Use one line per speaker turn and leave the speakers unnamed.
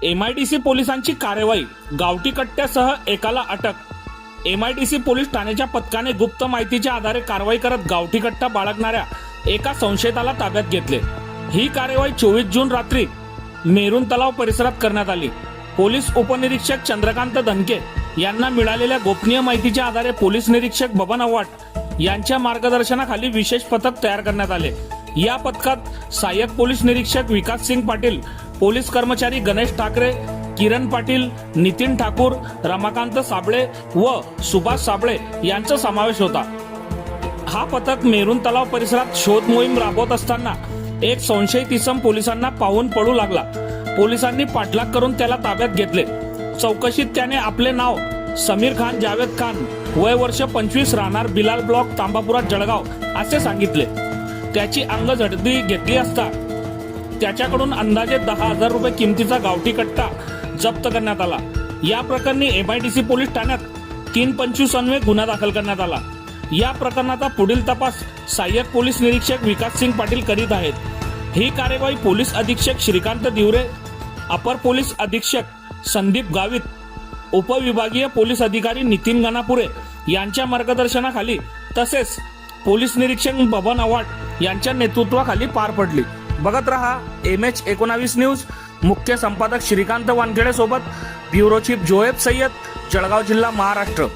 MIDC पोलिसांची कार्यवाही, गावठी कट्ट्यासह एकाला अटक। MIDC पोलीस ठाण्याच्या पथकाने गुप्त माहितीच्या आधारे कारवाई करत गावठी कट्टा बाळगणाऱ्या एका संशयिताला ताब्यात घेतले। ही कार्यवाही 24 जून रात्री मेरून तलाव परिसरात करण्यात आली। पोलीस उपनिरीक्षक चंद्रकांत धनके यांना मिळालेल्या गोपनीय माहितीच्या आधारे पोलीस निरीक्षक बबन आव्हाड यांच्या मार्गदर्शनाखाली विशेष पथक तयार करण्यात आले। या पथकात सहाय्यक पोलीस निरीक्षक विकास सिंग पाटील, पोलीस कर्मचारी गणेश ठाकरे, किरण पाटील, नितीन ठाकूर, रमाकांत साबळे व सुभाष साबळे यांचा समावेश होता। हा पथक मेरून तलाव परिसरात शोध मोहीम राबवत असताना एक संशयित इसम पोलिसांना पाहून पळू लागला। पोलिसांनी पाठलाग करून त्याला ताब्यात घेतले। चौकशीत त्याने आपले नाव समीर खान जावेद खान, वय वर्ष 25, राहणार बिलाल ब्लॉक, तांबापुरा, जळगाव असे सांगितले। त्याची अंग झडती घेतली असता त्याच्याकडून अंदाजे 10,000 रुपये किमतीचा गावठी कट्टा जप्त करण्यात आला। या प्रकरणी MIDC पोलीस ठाण्यात 325 अन्वये गुन्हा दाखल करण्यात आला। या प्रकरणाचा पुढील तपास सहाय्यक पोलीस निरीक्षक विकास सिंग पाटील करीत आहेत। ही कार्यवाही पोलीस अधीक्षक श्रीकांत दिवरे, अपर पोलीस अधीक्षक संदीप गावित, उपविभागीय पोलीस अधिकारी नितीन गणापुरे यांच्या मार्गदर्शनाखाली तसेच पोलीस निरीक्षक बबन आव्हाड यांच्या नेतृत्वाखाली पार पडली। बघत रहा MH19 न्यूज। मुख्य संपादक श्रीकांत वानखेडे सोबत ब्युरो चीफ जोएब सय्यद, जळगाव जिल्हा, महाराष्ट्र।